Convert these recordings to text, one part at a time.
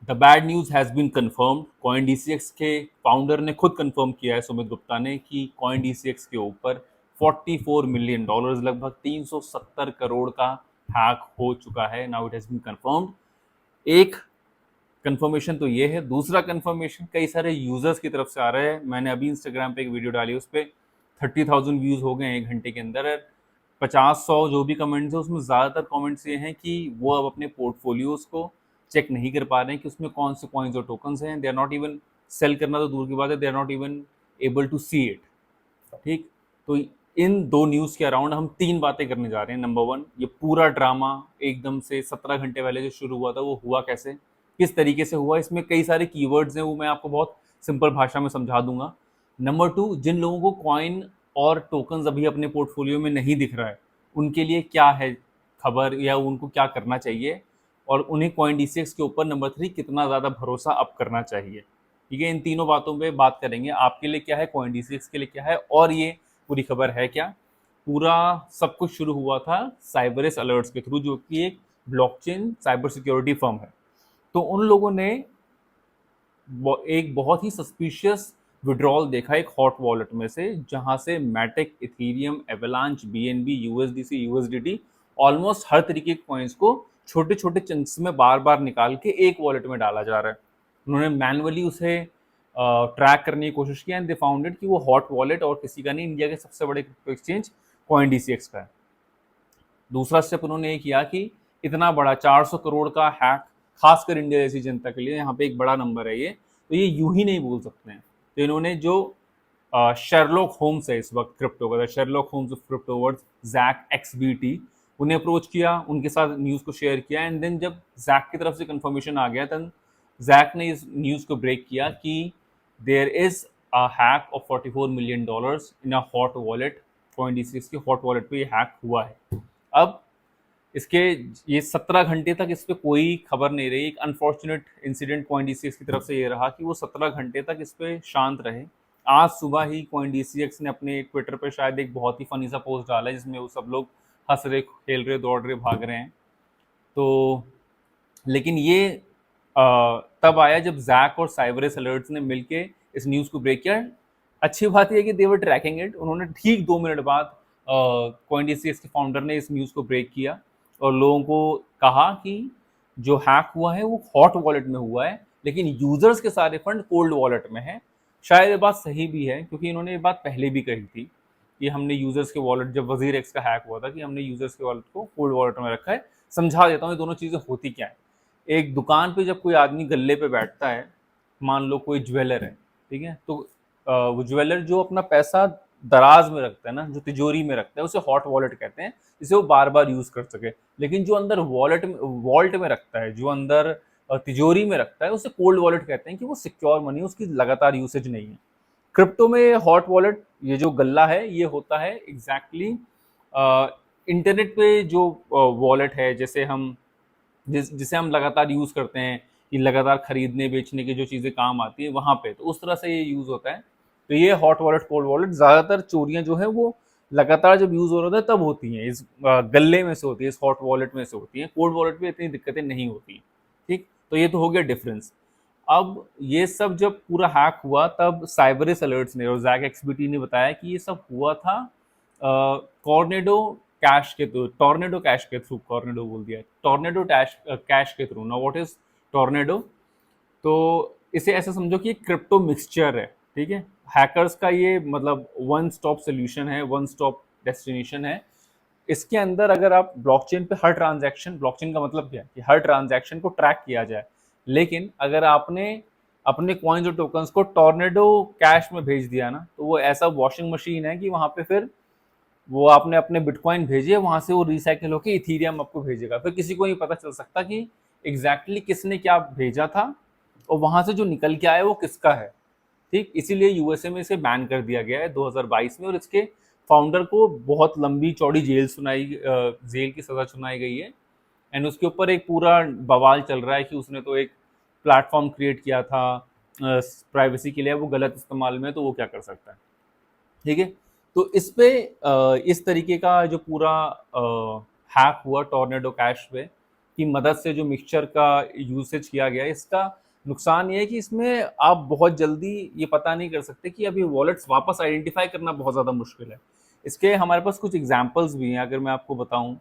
The bad news has been confirmed. Coin DCX के founder ने खुद कंफर्म किया है, सुमित गुप्ता ने, कि कॉइन डीसीएक्स के ऊपर $44 मिलियन, लगभग 370 करोड़ का हैक हो चुका है। Now it has been confirmed. एक कंफर्मेशन तो ये है। दूसरा कंफर्मेशन कई सारे यूजर्स की तरफ से आ रहा है। मैंने अभी इंस्टाग्राम पे एक वीडियो डाली, उस पर 30,000 व्यूज हो गए 1 घंटे के अंदर। 50-100 जो भी कमेंट्स है उसमें ज़्यादातर कमेंट्स ये हैं कि वो अब अपने पोर्टफोलियोज को चेक नहीं कर पा रहे हैं कि उसमें कौन से कॉइन्स और टोकन्स हैं। They are not even, sell करना तो दूर की बात है, they are not even able to see it. ठीक, तो इन दो न्यूज़ के अराउंड हम तीन बातें करने जा रहे हैं। नंबर वन, ये पूरा ड्रामा एकदम से 17 घंटे पहले जो शुरू हुआ था वो हुआ कैसे, किस तरीके से हुआ, इसमें कई सारे कीवर्ड्स हैं, वो मैं आपको बहुत सिंपल भाषा में समझा दूंगा। नंबर टू, जिन लोगों को कॉइन और टोकन्स अभी अपने पोर्टफोलियो में नहीं दिख रहा है, उनके लिए क्या है खबर या उनको क्या करना चाहिए, और उन्हें कॉइन डीसीएक्स के ऊपर नंबर थ्री, कितना ज़्यादा भरोसा अब करना चाहिए। ठीक है, इन तीनों बातों पे बात करेंगे। आपके लिए क्या है, कॉइन डीसीएक्स के लिए क्या है, और ये पूरी खबर है क्या। पूरा सब कुछ शुरू हुआ था साइबरस अलर्ट्स के थ्रू, जो कि एक ब्लॉकचेन साइबर सिक्योरिटी फर्म है। तो उन लोगों ने एक बहुत ही सस्पिशियस विड्रॉल देखा एक हॉट वॉलेट में से, जहां से Matic, Ethereum, Avalanche, BNB, USDC, USDT, almost हर तरीके के कॉइन्स को छोटे छोटे चंक्स में बार बार निकाल के एक वॉलेट में डाला जा रहा है। उन्होंने मैनुअली उसे ट्रैक करने की कोशिश की, एंड दे फाउंडेड कि वो हॉट वॉलेट और किसी का नहीं, इंडिया के सबसे बड़े क्रिप्टो एक्सचेंज कॉइन डीसीएक्स का है। दूसरा स्टेप उन्होंने ये किया कि इतना बड़ा 400 करोड़ का हैक, खासकर इंडिया जैसी जनता के लिए, यहाँ पे एक बड़ा नंबर है ये, तो ये यूं ही नहीं बोल सकते हैं। तो इन्होंने जो शेरलॉक होम्स है इस वक्त क्रिप्टो का, Sherlock Holmes of crypto words, Zach XBT, उन्हें अप्रोच किया, उनके साथ न्यूज़ को शेयर किया, एंड देन जब जैक की तरफ से कंफर्मेशन आ गया, तब जैक ने इस न्यूज़ को ब्रेक किया कि there is a hack of $44 million in a hot wallet. Coin DCX की हॉट वॉलेट पे ये हैक हुआ है। अब इसके ये 17 घंटे तक इस पर कोई खबर नहीं रही। एक अनफॉर्चुनेट इंसिडेंट कॉइन डीसीएक्स की तरफ से ये रहा कि वो 17 घंटे तक इस पर शांत रहे। आज सुबह ही कॉइन डीसीएक्स ने अपने ट्विटर पर शायद एक बहुत ही फनी सा पोस्ट डाला है, जिसमें वो सब लोग हंस रहे, खेल रहे, दौड़ रहे, भाग रहे हैं। तो लेकिन ये तब आया जब जैक और साइबरस अलर्ट्स ने मिलके इस न्यूज़ को ब्रेक किया। अच्छी बात यह है कि देवर ट्रैकिंग इट। उन्होंने ठीक 2 मिनट बाद कॉइन डीसीएक्स के फाउंडर ने इस न्यूज़ को ब्रेक किया और लोगों को कहा कि जो हैक हुआ है वो हॉट वॉलेट में हुआ है, लेकिन यूजर्स के सारे फंड कोल्ड वॉलेट में है। शायद ये बात सही भी है, क्योंकि इन्होंने ये बात पहले भी कही थी कि हमने यूजर्स के वॉलेट, जब वजीर एक्स का हैक हुआ था, कि हमने यूजर्स के वॉलेट को कोल्ड वॉलेट में रखा है। समझा देता हूँ ये दोनों चीज़ें होती क्या है। एक दुकान पे जब कोई आदमी गल्ले पे बैठता है, मान लो कोई ज्वेलर है, ठीक है, तो वो ज्वेलर जो अपना पैसा दराज में रखता है ना, जो तिजोरी में रखता है, उसे हॉट वॉलेट कहते हैं, जिसे वो बार बार यूज कर सके। लेकिन जो अंदर वॉल्ट में रखता है, जो अंदर तिजोरी में रखता है, उसे कोल्ड वॉलेट कहते हैं, कि वो सिक्योर मनी, उसकी लगातार यूसेज नहीं है। क्रिप्टो में हॉट वॉलेट, ये जो गल्ला है, ये होता है एग्जैक्टली इंटरनेट पे जो वॉलेट है, जैसे हम जिसे हम लगातार यूज करते हैं, कि लगातार खरीदने बेचने की जो चीजें काम आती है वहां पे, तो उस तरह से ये यूज होता है। तो ये हॉट वॉलेट, कोल्ड वॉलेट, ज्यादातर चोरियां जो है वो लगातार जब यूज हो रहा था तब होती हैं, इस गल्ले में से होती है, इस हॉट वॉलेट में से होती हैं। कोल्ड वॉलेट में इतनी दिक्कतें नहीं होती। ठीक, तो ये तो हो गया डिफरेंस। अब ये सब जब पूरा हैक हुआ, तब साइबरस अलर्ट्स ने और जैक एक्सबीटी ने बताया कि ये सब हुआ था कॉर्नेडो कैश के थ्रू, टॉर्नेडो कैश के थ्रू, टॉर्नेडो बोल दिया, टॉर्नेडो कैश के through. Now what is tornado? तो इसे ऐसे समझो कि क्रिप्टो मिक्सचर है। ठीक है, हैकर्स का ये मतलब वन स्टॉप सोल्यूशन है, वन स्टॉप डेस्टिनेशन है। इसके अंदर अगर आप ब्लॉकचेन पे हर ट्रांजैक्शन, ब्लॉकचेन का मतलब क्या है कि हर ट्रांजैक्शन को ट्रैक किया जाए, लेकिन अगर आपने अपने कॉइन्स और टोकन्स को टॉर्नेडो कैश में भेज दिया ना, तो वो ऐसा वॉशिंग मशीन है कि वहां पे फिर वो आपने अपने बिटकॉइन भेजे, वहां से वो रिसाइकिल होकर इथीरियम आपको भेजेगा। फिर किसी को नहीं पता चल सकता कि एग्जैक्टली किसने क्या भेजा था और वहां से जो निकल के आया वो किसका है। ठीक, इसीलिए यूएसए में इसे बैन कर दिया गया है 2022 में, और इसके फाउंडर को बहुत लंबी चौड़ी जेल की सजा सुनाई गई है। एंड उसके ऊपर एक पूरा बवाल चल रहा है कि उसने तो एक प्लेटफॉर्म क्रिएट किया था प्राइवेसी के लिए, वो गलत इस्तेमाल में, तो वो क्या कर सकता है। ठीक है, तो इस पे इस तरीके का जो पूरा हैक हुआ टॉर्नेडो कैश पे, की मदद से जो मिक्सचर का यूसेज किया गया है, इसका नुकसान ये है कि इसमें आप बहुत जल्दी ये पता नहीं कर सकते कि अभी वॉलेट्स वापस आइडेंटिफाई करना बहुत ज़्यादा मुश्किल है। इसके हमारे पास कुछ एग्जांपल्स भी हैं, अगर मैं आपको बताऊं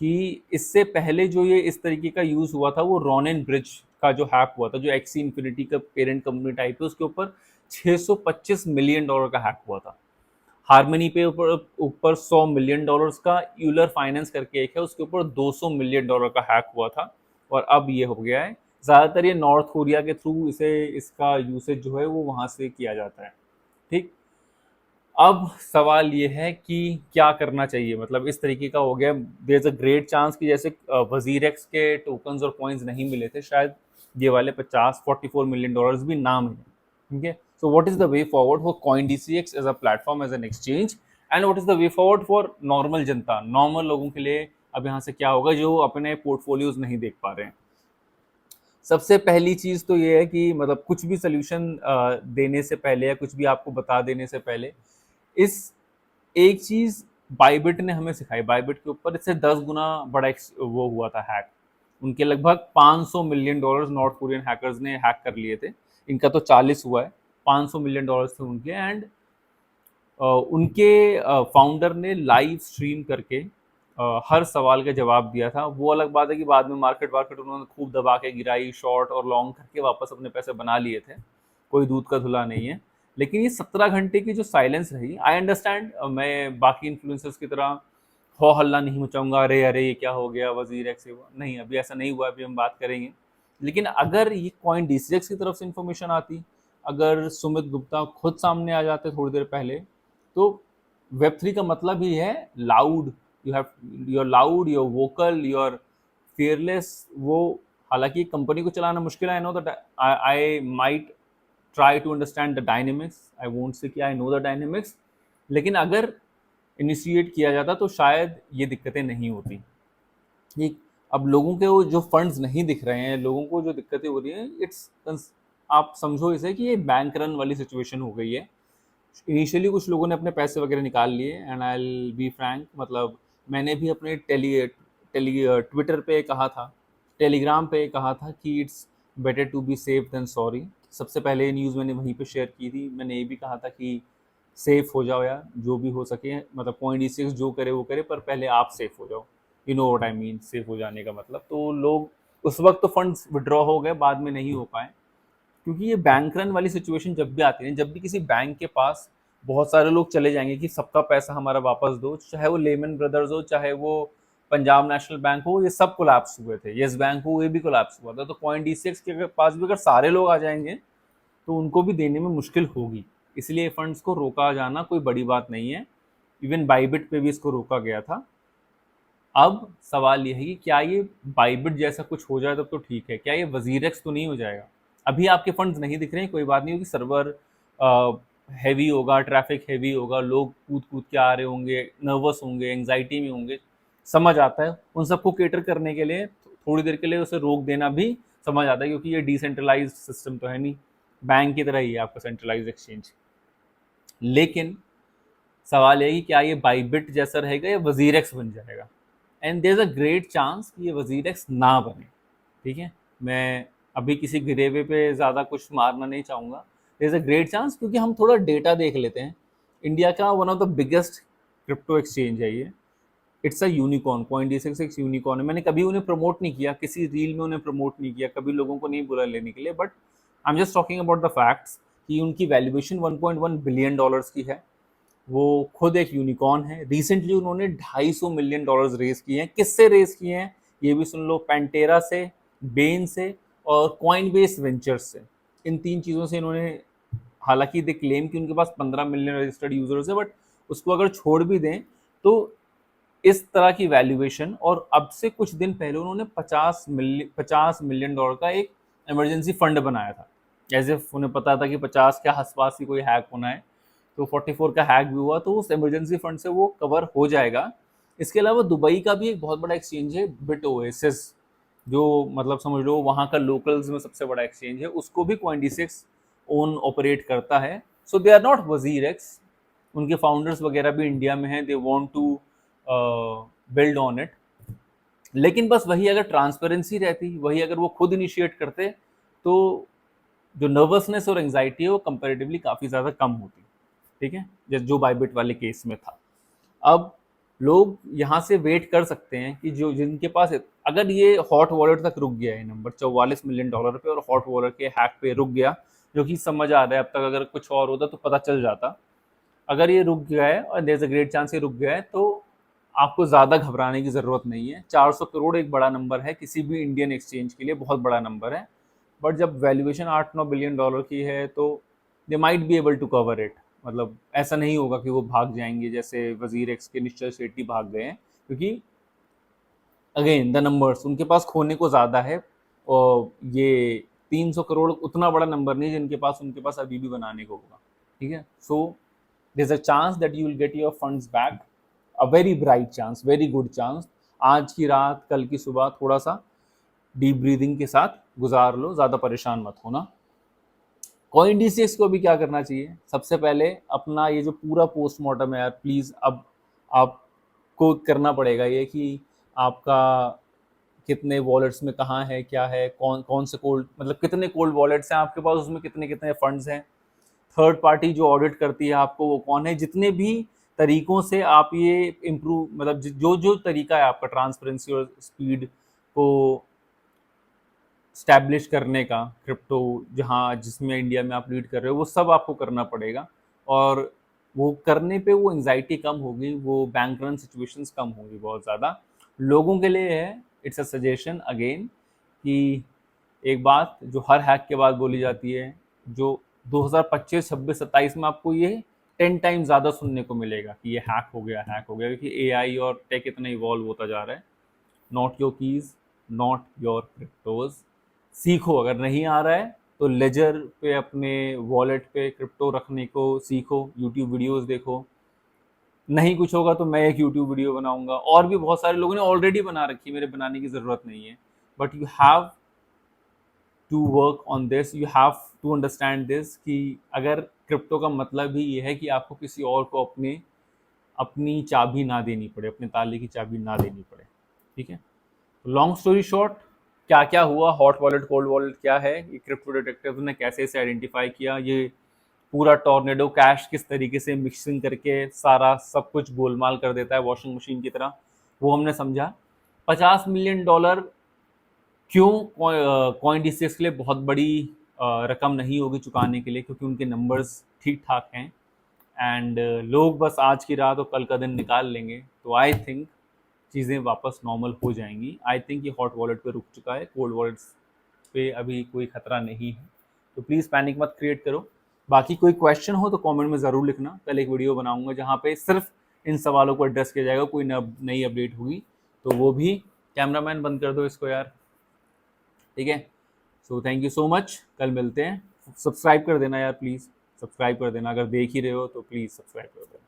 कि इससे पहले जो ये इस तरीके का यूज़ हुआ था वो रॉनिन ब्रिज का जो हैक हुआ था, जो एक्सी इन्फिनिटी का पेरेंट कंपनी टाइप है, उसके ऊपर $625 मिलियन का हैक हुआ था। हार्मनी पे ऊपर ऊपर $100 मिलियन का, यूलर फाइनेंस करके एक है, उसके ऊपर $200 मिलियन का हैक हुआ था और अब ये हो गया है। ज़्यादातर ये नॉर्थ कोरिया के थ्रू इसे इसका यूसेज जो है वो वहाँ से किया जाता है। ठीक, अब सवाल ये है कि क्या करना चाहिए, मतलब इस तरीके का हो गया, there is a great chance कि जैसे वजीर एक्स के टोकन्स और कॉइन्स नहीं मिले थे, शायद ये वाले 44 मिलियन डॉलर्स भी ना मिले। ठीक है, so what is the way forward for coin DCX as a platform, as an exchange, and what is the way forward for normal जनता, नॉर्मल लोगों के लिए अब यहाँ से क्या होगा जो अपने पोर्टफोलियोज नहीं देख पा रहे हैं। सबसे पहली चीज़ तो ये है कि मतलब कुछ भी सोल्यूशन देने से पहले या कुछ भी आपको बता देने से पहले इस एक चीज बाइबिट ने हमें सिखाई, बाइबिट के ऊपर इससे 10 गुना बड़ा वो हुआ था हैक। उनके लगभग $500 मिलियन नॉर्थ कोरियन हैकर्स ने हैक कर लिए थे, इनका तो 40 हुआ है, $500 मिलियन थे उनके। एंड उनके फाउंडर ने लाइव स्ट्रीम करके हर सवाल का जवाब दिया था। वो अलग बात है कि बाद में मार्केट वार्केट उन्होंने खूब दबा के गिराई, शॉर्ट और लॉन्ग करके वापस अपने पैसे बना लिए थे, कोई दूध का धुला नहीं है। लेकिन ये 17 घंटे की जो साइलेंस रही, आई अंडरस्टैंड, मैं बाकी इन्फ्लुएंसर्स की तरह हो हल्ला नहीं मचाऊंगा, अरे अरे ये क्या हो गया वजीर एक्स नहीं, अभी ऐसा नहीं हुआ, अभी हम बात करेंगे। लेकिन अगर ये कॉइन डीसीएक्स की तरफ से इंफॉर्मेशन आती, अगर सुमित गुप्ता खुद सामने आ जाते थोड़ी देर पहले, तो वेब 3 का मतलब ही है loud, you have, your loud, your vocal, your fearless. वो हालांकि कंपनी को चलाना मुश्किल है, I know that, I might try to understand the dynamics, I won't say कि आई नो द डायनेमिक्स, लेकिन अगर इनिशिएट किया जाता तो शायद ये दिक्कतें नहीं होती। ये अब लोगों के वो जो फंड्स नहीं दिख रहे हैं, लोगों को जो दिक्कतें हो रही हैं, इट्स, आप समझो इसे कि ये बैंक रन वाली सिचुएशन हो गई है। इनिशियली कुछ लोगों ने अपने पैसे वगैरह निकाल लिए, and I will be frank, मतलब मैंने भी अपने टेली टेली ट्विटर पे कहा था, टेलीग्राम पे कहा था कि it's better to be safe than sorry. सबसे पहले ये न्यूज़ मैंने वहीं पे शेयर की थी, मैंने ये भी कहा था कि सेफ हो जाओ यार, जो भी हो सके, मतलब पॉइंट ई जो करे वो करे, पर पहले आप सेफ हो जाओ। You know what I mean, safe हो जाने का मतलब। तो लोग उस वक्त तो फंड्स विड्रॉ हो गए, बाद में नहीं हो पाए, क्योंकि ये बैंक रन वाली सिचुएशन जब भी आती है, जब भी किसी बैंक के पास बहुत सारे लोग चले जाएंगे कि सबका पैसा हमारा वापस दो, चाहे वो लेमन ब्रदर्स हो, चाहे वो पंजाब नेशनल बैंक हो, ये सब कोलैप्स हुए थे, येस बैंक हो, ये भी कोलैप्स हुआ था। तो पॉइंट डीसीएक्स के पास भी अगर सारे लोग आ जाएंगे तो उनको भी देने में मुश्किल होगी, इसलिए फंड्स को रोका जाना कोई बड़ी बात नहीं है। इवन बाइबिट पे भी इसको रोका गया था। अब सवाल ये है कि क्या ये बाइबिट जैसा कुछ हो जाए तब तो ठीक है, क्या ये वजीरेक्स तो नहीं हो जाएगा? अभी आपके फंड्स नहीं दिख रहे हैं, कोई बात नहीं होगी, सर्वर हैवी होगा, ट्रैफिक हैवी होगा, लोग कूद कूद के आ रहे होंगे, नर्वस होंगे, एंग्जाइटी में होंगे, समझ आता है। उन सबको केटर करने के लिए थोड़ी देर के लिए उसे रोक देना भी समझ आता है, क्योंकि ये डिसेंट्रलाइज सिस्टम तो है नहीं, बैंक की तरह ही है आपका सेंट्रलाइज एक्सचेंज। लेकिन सवाल है कि क्या ये बाइबिट जैसा रहेगा या वजीरेक्स बन जाएगा? And there is a great chance कि ये वजीरेक्स ना बने। ठीक है, मैं अभी किसी गिरेवे पे ज़्यादा कुछ मारना नहीं चाहूँगा। There is a great chance, क्योंकि हम थोड़ा डेटा देख लेते हैं। इंडिया का one of the biggest crypto exchange है ये, it's a unicorn, point DCX एक यूनिकॉर्न है। मैंने कभी उन्हें प्रमोट नहीं किया, किसी रील में उन्हें प्रमोट नहीं किया, कभी लोगों को नहीं बुला लेने के लिए, but I am just talking about the facts कि उनकी वैल्यूएशन $1.1 बिलियन की है। वो खुद एक यूनिकॉर्न है। रिसेंटली उन्होंने $250 मिलियन रेज किए हैं। किससे रेज किए हैं ये भी सुन लो, पेंटेरा से, बेन से और कॉइनबेस वेंचर्स से। इन तीन चीज़ों से इन्होंने, हालांकि दे क्लेम कि उनके पास 15 मिलियन रजिस्टर्ड यूजर्स है, बट उसको अगर छोड़ भी दें तो इस तरह की वैल्यूएशन। और अब से कुछ दिन पहले उन्होंने $50 मिलियन का एक इमरजेंसी फंड बनाया था, एज इफ उन्हें पता था कि 50 के आसपास ही कोई हैक होना है, तो 44 का हैक भी हुआ तो उस इमरजेंसी फंड से वो कवर हो जाएगा। इसके अलावा दुबई का भी एक बहुत बड़ा एक्सचेंज है, बिट ओएसिस, जो मतलब समझ लो वहाँ का लोकल्स में सबसे बड़ा एक्सचेंज है, उसको भी कॉइनडिसेक्स ओन ऑपरेट करता है। So they are not WazirX, उनके फाउंडर्स वगैरह भी इंडिया में हैं, they want to build on it. लेकिन बस वही अगर ट्रांसपेरेंसी रहती, वही अगर वो खुद इनिशिएट करते, तो जो नर्वसनेस और एंग्जाइटी है वो कंपेरेटिवली काफ़ी ज़्यादा कम होती। ठीक है, जैसे जो बाइबिट वाले केस में था। अब लोग यहाँ से वेट कर सकते हैं कि जो जिनके पास, अगर ये हॉट वॉलेट तक रुक गया है नंबर $44 मिलियन पे और हॉट वॉलेट के हैक पे रुक गया, जो कि समझ आ रहा है, अब तक अगर कुछ और होता तो पता चल जाता। अगर ये रुक गया है और there is a great chance ये रुक गया है, तो आपको ज़्यादा घबराने की ज़रूरत नहीं है। 400 करोड़ एक बड़ा नंबर है, किसी भी इंडियन एक्सचेंज के लिए बहुत बड़ा नंबर है। बट जब वैल्यूएशन $8-9 बिलियन की है, तो they might be able to cover it. मतलब ऐसा नहीं होगा कि वो भाग जाएंगे जैसे वजीर एक्स के निश्चल शेट्टी भाग गए हैं, क्योंकि अगेन द नंबर्स उनके पास खोने को ज़्यादा है। और ये 300 करोड़ उतना बड़ा नंबर नहीं जिनके पास उनके पास अभी भी बनाने को होगा। ठीक है, सो there's a chance that you will get your funds back, a very bright chance, very good chance। आज की रात, कल की सुबह थोड़ा सा डीप ब्रीदिंग के साथ गुजार लो, ज़्यादा परेशान मत होना। कॉइन डीसीएक्स को अभी क्या करना चाहिए? सबसे पहले अपना ये जो पूरा पोस्टमार्टम है यार, प्लीज़ अब आपको करना पड़ेगा ये कि आपका कितने वॉलेट्स में कहाँ है, क्या है, कौन कौन से कोल्ड, मतलब कितने कोल्ड वॉलेट्स हैं आपके पास, उसमें कितने कितने फंड्स हैं, थर्ड पार्टी जो ऑडिट करती है आपको वो कौन है, जितने भी तरीकों से आप ये इम्प्रूव, मतलब जो जो तरीका है आपका ट्रांसपेरेंसी और स्पीड को स्टैब्लिश करने का, क्रिप्टो जहाँ जिसमें इंडिया में आप लीड कर रहे हो, वो सब आपको करना पड़ेगा। और वो करने पे वो एंग्जाइटी कम होगी, वो बैंक रन सिचुएशंस कम होंगी बहुत ज़्यादा। लोगों के लिए है, इट्स अ सजेशन अगेन, कि एक बात जो हर हैक के बाद बोली जाती है, जो 2025, 26, 27 में आपको ये 10 टाइम ज़्यादा सुनने को मिलेगा कि ये हैक हो गया, हैक हो गया, क्योंकि एआई और टेक इतना इवॉल्व होता जा रहा है। Not your keys, not your cryptos. सीखो, अगर नहीं आ रहा है तो लेजर पे, अपने वॉलेट पे क्रिप्टो रखने को सीखो, यूट्यूब वीडियोस देखो। नहीं कुछ होगा तो मैं एक यूट्यूब वीडियो बनाऊंगा, और भी बहुत सारे लोगों ने ऑलरेडी बना रखी है, मेरे बनाने की ज़रूरत नहीं है। But you have to work on this, you have to understand this, कि अगर क्रिप्टो का मतलब ही ये है कि आपको किसी और को अपनी चाबी ना देनी पड़े, अपने ताले की चाबी ना देनी पड़े। ठीक है, लॉन्ग स्टोरी शॉर्ट, क्या क्या हुआ, हॉट वॉलेट कोल्ड वॉलेट क्या है, ये क्रिप्टो डिटेक्टिव ने कैसे इसे आइडेंटिफाई किया, ये पूरा टॉर्नेडो कैश किस तरीके से मिक्सिंग करके सारा सब कुछ गोलमाल कर देता है वॉशिंग मशीन की तरह, वो हमने समझा। $50 मिलियन क्यों कॉइन डीसीएक्स के लिए बहुत बड़ी रकम नहीं होगी चुकाने के लिए, क्योंकि उनके नंबर्स ठीक ठाक हैं। एंड लोग बस आज की रात और कल का दिन निकाल लेंगे, तो आई थिंक चीज़ें वापस नॉर्मल हो जाएंगी। आई थिंक ये हॉट वॉलेट पे रुक चुका है, कोल्ड वॉलेट्स पे अभी कोई खतरा नहीं है, तो प्लीज़ पैनिक मत क्रिएट करो। बाकी कोई क्वेश्चन हो तो कमेंट में ज़रूर लिखना, कल एक वीडियो बनाऊंगा जहाँ पे सिर्फ इन सवालों को एड्रेस किया जाएगा। कोई नई अपडेट होगी तो वो भी, कैमरामैन बंद कर दो इसको यार। ठीक है, so thank you so much, कल मिलते हैं। सब्सक्राइब कर देना यार प्लीज़, सब्सक्राइब कर देना, अगर देख ही रहे हो तो प्लीज़ सब्सक्राइब कर देना।